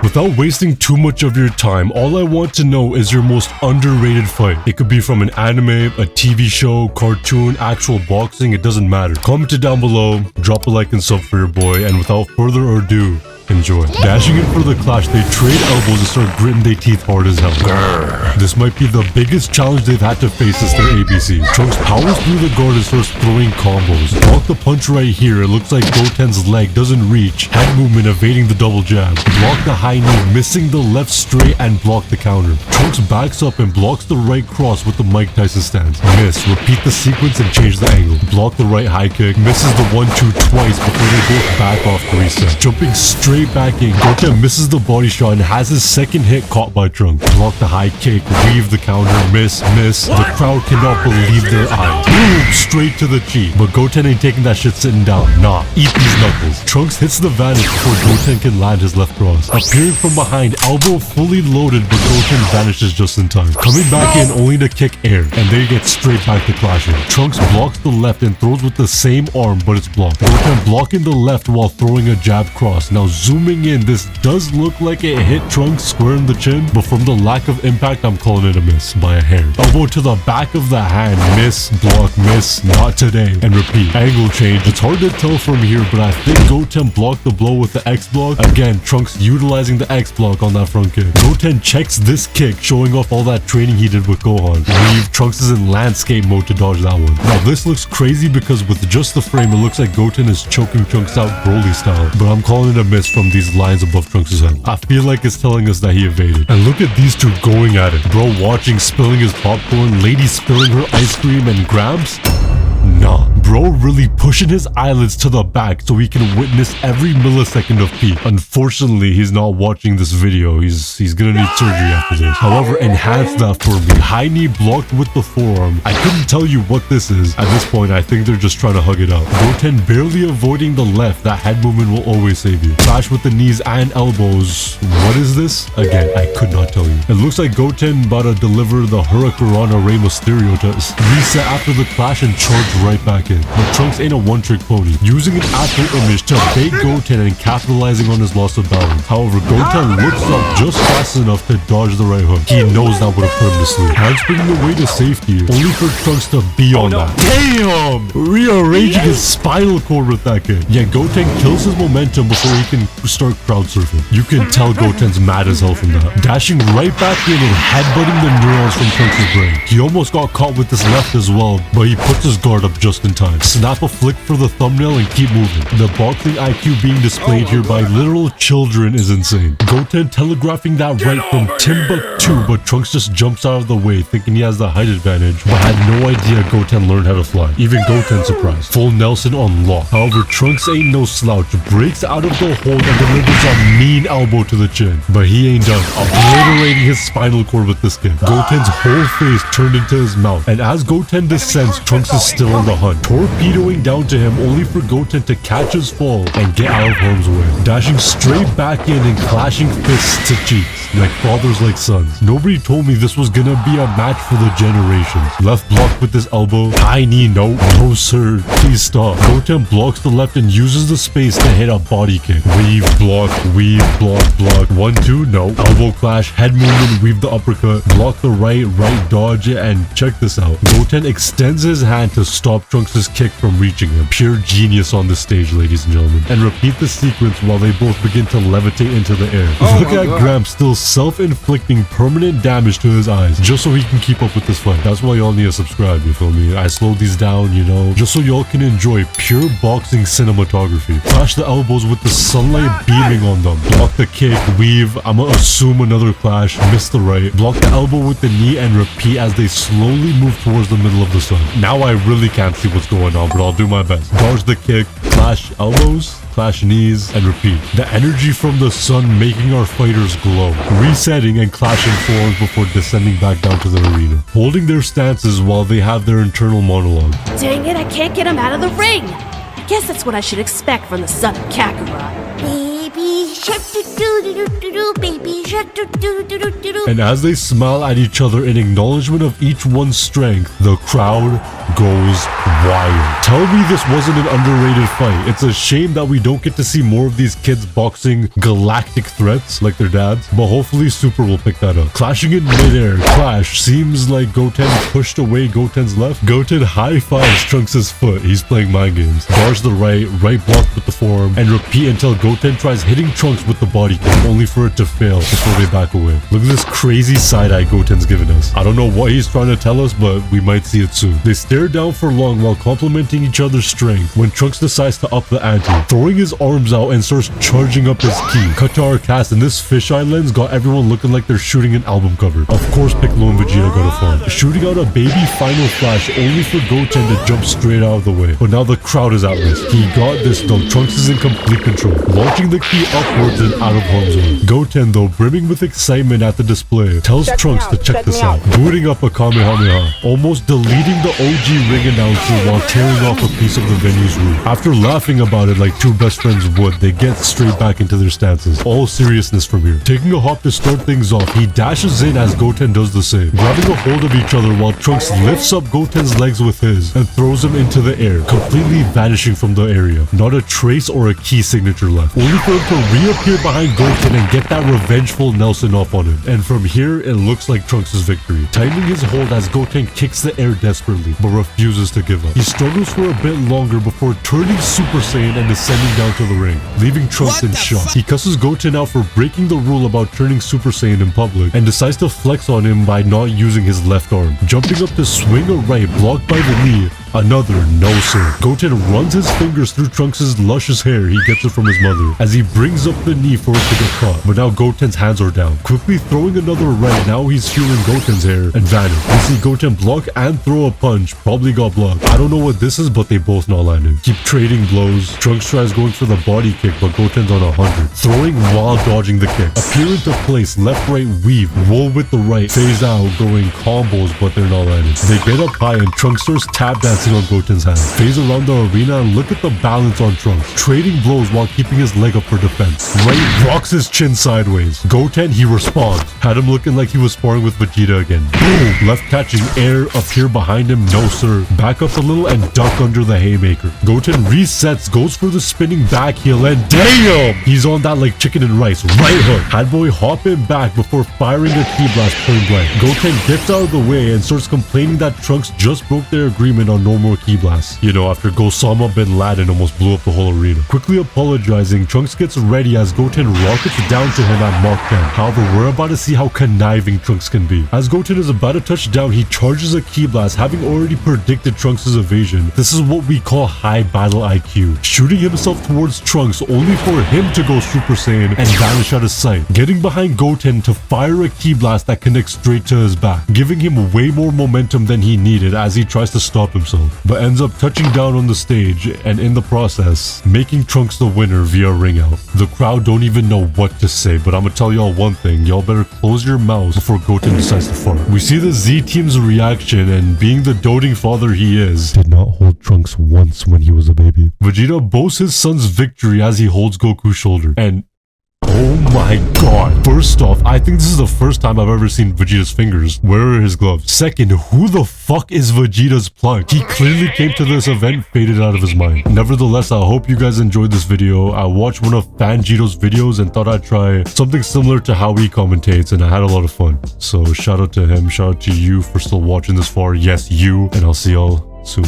Without wasting too much of your time, all I want to know is your most underrated fight. It could be from an anime, a TV show, cartoon, actual boxing, it doesn't matter. Comment it down below, drop a like and sub for your boy, and without further ado, enjoy. Dashing in for the clash, they trade elbows and start gritting their teeth hard as hell. Grr. This might be the biggest challenge they've had to face since their ABC. Trunks powers through the guard and starts throwing combos. Block the punch right here. It looks like Goten's leg doesn't reach. Head movement evading the double jab. Block the high knee, missing the left straight and block the counter. Trunks backs up and blocks the right cross with the Mike Tyson stance. Miss. Repeat the sequence and change the angle. Block the right high kick. Misses the 1-2 twice before they both back off the reset. Jumping straight back in, Goten misses the body shot and has his second hit caught by Trunks. Block the high kick, weave the counter, miss. The crowd cannot believe their eyes. Boom! Straight to the cheek. But Goten ain't taking that shit sitting down. Nah, eat these knuckles. Trunks hits the vanish before Goten can land his left cross. Appearing from behind, elbow fully loaded, but Goten vanishes just in time. Coming back in only to kick air, and they get straight back to clashing. Trunks blocks the left and throws with the same arm, but it's blocked. Goten blocking the left while throwing a jab cross. Now zooming in, this does look like it hit Trunks square in the chin, but from the lack of impact, I'm calling it a miss by a hair. Elbow to the back of the hand, miss, block, miss, not today, and repeat. Angle change. It's hard to tell from here, but I think Goten blocked the blow with the X block. Again, Trunks utilizing the X block on that front kick. Goten checks this kick, showing off all that training he did with Gohan. Leave. Trunks is in landscape mode to dodge that one. Now this looks crazy because with just the frame, it looks like Goten is choking Trunks out Broly style, but I'm calling it a miss from these lines above Trunks' head. I feel like it's telling us that he evaded. And look at these two going at it. Bro watching, spilling his popcorn, lady spilling her ice cream, and Gramps? Nah. Bro really pushing his eyelids to the back so he can witness every millisecond of peak. Unfortunately, he's not watching this video. He's gonna need surgery after this. However, enhance that for me. High knee blocked with the forearm. I couldn't tell you what this is. At this point, I think they're just trying to hug it out. Goten barely avoiding the left. That head movement will always save you. Clash with the knees and elbows. What is this? Again, I could not tell you. It looks like Goten about to deliver the Hurricanrana Rey Mysterio test. Reset after the clash and charge right back in. But Trunks ain't a one-trick pony, using an after image to bait Goten and capitalizing on his loss of balance. However, Goten looks up just fast enough to dodge the right hook. He knows that would have put him to sleep. Handspringing away to safety, only for Trunks to be on that. Damn! Rearranging his spinal cord with that kick. Yet Goten kills his momentum before he can start crowd surfing. You can tell Goten's mad as hell from that. Dashing right back in and headbutting the neurons from Trunks' brain. He almost got caught with this left as well, but he puts his guard up just in time. Snap a flick for the thumbnail and keep moving. The boxing IQ being displayed here by literal children is insane. Goten telegraphing that right from Timbuktu, but Trunks just jumps out of the way thinking he has the height advantage, but had no idea Goten learned how to fly. Even Goten surprised. Full Nelson on lock. However, Trunks ain't no slouch, breaks out of the hold and delivers a mean elbow to the chin. But he ain't done, obliterating his spinal cord with this kick. Goten's whole face turned into his mouth, and as Goten descends, Trunks is still on the hunt. Torpedoing down to him only for Goten to catch his fall and get out of harm's way. Dashing straight back in and clashing fists to cheeks like fathers like sons. Nobody told me this was gonna be a match for the generations. Left block with his elbow. High knee, no sir, please stop. Goten blocks the left and uses the space to hit a body kick. Weave, block, 1-2, no. Elbow clash, head movement, weave the uppercut, block the right dodge it, and check this out. Goten extends his hand to stop Trunks' kick from reaching him. Pure genius on this stage, ladies and gentlemen. And repeat the sequence while they both begin to levitate into the air. Look at Gramps still self-inflicting permanent damage to his eyes just so he can keep up with this fight. That's why y'all need to subscribe, you feel me? I slowed these down, you know, just so y'all can enjoy pure boxing cinematography. Clash the elbows with the sunlight beaming on them. Block the kick, weave, I'ma assume another clash, miss the right. Block the elbow with the knee and repeat as they slowly move towards the middle of the sun. Now I really can't see what's going on, but I'll do my best. Dodge the kick, clash elbows, clash knees, and repeat. The energy from the sun making our fighters glow. Resetting and clashing forearms before descending back down to the arena. Holding their stances while they have their internal monologue. Dang it, I can't get him out of the ring! I guess that's what I should expect from the son of Kakarot. Baby shark doo doo doo doo doo, baby shark doo doo doo doo doo. And as they smile at each other in acknowledgement of each one's strength, the crowd goes wild. Tell me this wasn't an underrated fight. It's a shame that we don't get to see more of these kids boxing galactic threats like their dads, but hopefully Super will pick that up. Clashing in midair, clash. Seems like Goten pushed away Goten's left. Goten high fives Trunks' foot. He's playing mind games. Bars the right blocked with the forearm, and repeat until Goten tries hitting Trunks with the body kick, only for it to fail before they back away. Look at this crazy side-eye Goten's giving us. I don't know what he's trying to tell us, but we might see it soon. They stare down for long while complimenting each other's strength when Trunks decides to up the ante, throwing his arms out and starts charging up his ki. Cut to our cast, and this fisheye lens got everyone looking like they're shooting an album cover. Of course, Piccolo and Vegeta got a farm, shooting out a baby final flash only for Goten to jump straight out of the way. But now the crowd is at risk. He got this though. Trunks is in complete control, launching the ki upwards and out of harm's way. Goten, though, brimming with excitement at the display, tells Trunks to check this out, booting up a Kamehameha, almost deleting the OG ring announcer while tearing off a piece of the venue's roof. After laughing about it like two best friends would, they get straight back into their stances. All seriousness from here. Taking a hop to start things off, he dashes in as Goten does the same, grabbing a hold of each other while Trunks lifts up Goten's legs with his and throws him into the air, completely vanishing from the area. Not a trace or a key signature left, only for him to reappear behind Goten and get that revengeful Nelson off on him. And from here, it looks like Trunks' victory. Tightening his hold as Goten kicks the air desperately, but refuses to give up. He struggles for a bit longer before turning Super Saiyan and descending down to the ring, leaving Trunks in shock. He cusses Goten out for breaking the rule about turning Super Saiyan in public and decides to flex on him by not using his left arm, jumping up to swing a right blocked by the knee. Another no sir. Goten runs his fingers through Trunks' luscious hair. He gets it from his mother as he brings up the knee for it to get caught, but now Goten's hands are down, quickly throwing another right. Now he's feeling Goten's hair and vanish. We see Goten block and throw a punch, probably got blocked. I don't know what this is, but they both not landing. Keep trading blows. Trunks tries going for the body kick, but Goten's on 100, throwing while dodging the kick. Appear into place, left right weave, roll with the right, phase out, going combos, but they're not landing. They get up high and Trunks starts tap dancing on Goten's hand. Phase around the arena and look at the balance on Trunks, trading blows while keeping his leg up for defense. Right rocks his chin sideways. Goten, he responds. Had him looking like he was sparring with Vegeta again. Boom! Left catching air, up here behind him, no sir. Back up a little and duck under the haymaker. Goten resets, goes for the spinning back heel, and damn! He's on that like chicken and rice. Right hook. Had boy hopping back before firing a ki blast point blank. Goten gets out of the way and starts complaining that Trunks just broke their agreement on no more ki blasts. You know, after Osama bin Laden almost blew up the whole arena. Quickly apologizing, Trunks gets ready as Goten rockets down to him at Mach 10. However, we're about to see how conniving Trunks can be. As Goten is about to touch down, he charges a ki blast, having already predicted Trunks' evasion. This is what we call high battle IQ. Shooting himself towards Trunks only for him to go Super Saiyan and vanish out of sight. Getting behind Goten to fire a ki blast that connects straight to his back, giving him way more momentum than he needed as he tries to stop himself, but ends up touching down on the stage and in the process making Trunks the winner via ring out. The crowd don't even know what to say, but I'm gonna tell y'all one thing: y'all better close your mouths before Goten decides to fart. We see the Z team's reaction, and being the doting father he is, did not hold Trunks once when he was a baby. Vegeta boasts his son's victory as he holds Goku's shoulder, and oh my god. First off, I think this is the first time I've ever seen Vegeta's fingers. Where are his gloves? Second, who the fuck is Vegeta's plug? He clearly came to this event faded out of his mind. Nevertheless, I hope you guys enjoyed this video. I watched one of Fanjito's videos and thought I'd try something similar to how he commentates, and I had a lot of fun. So shout out to him, shout out to you for still watching this far. Yes, you, and I'll see y'all soon.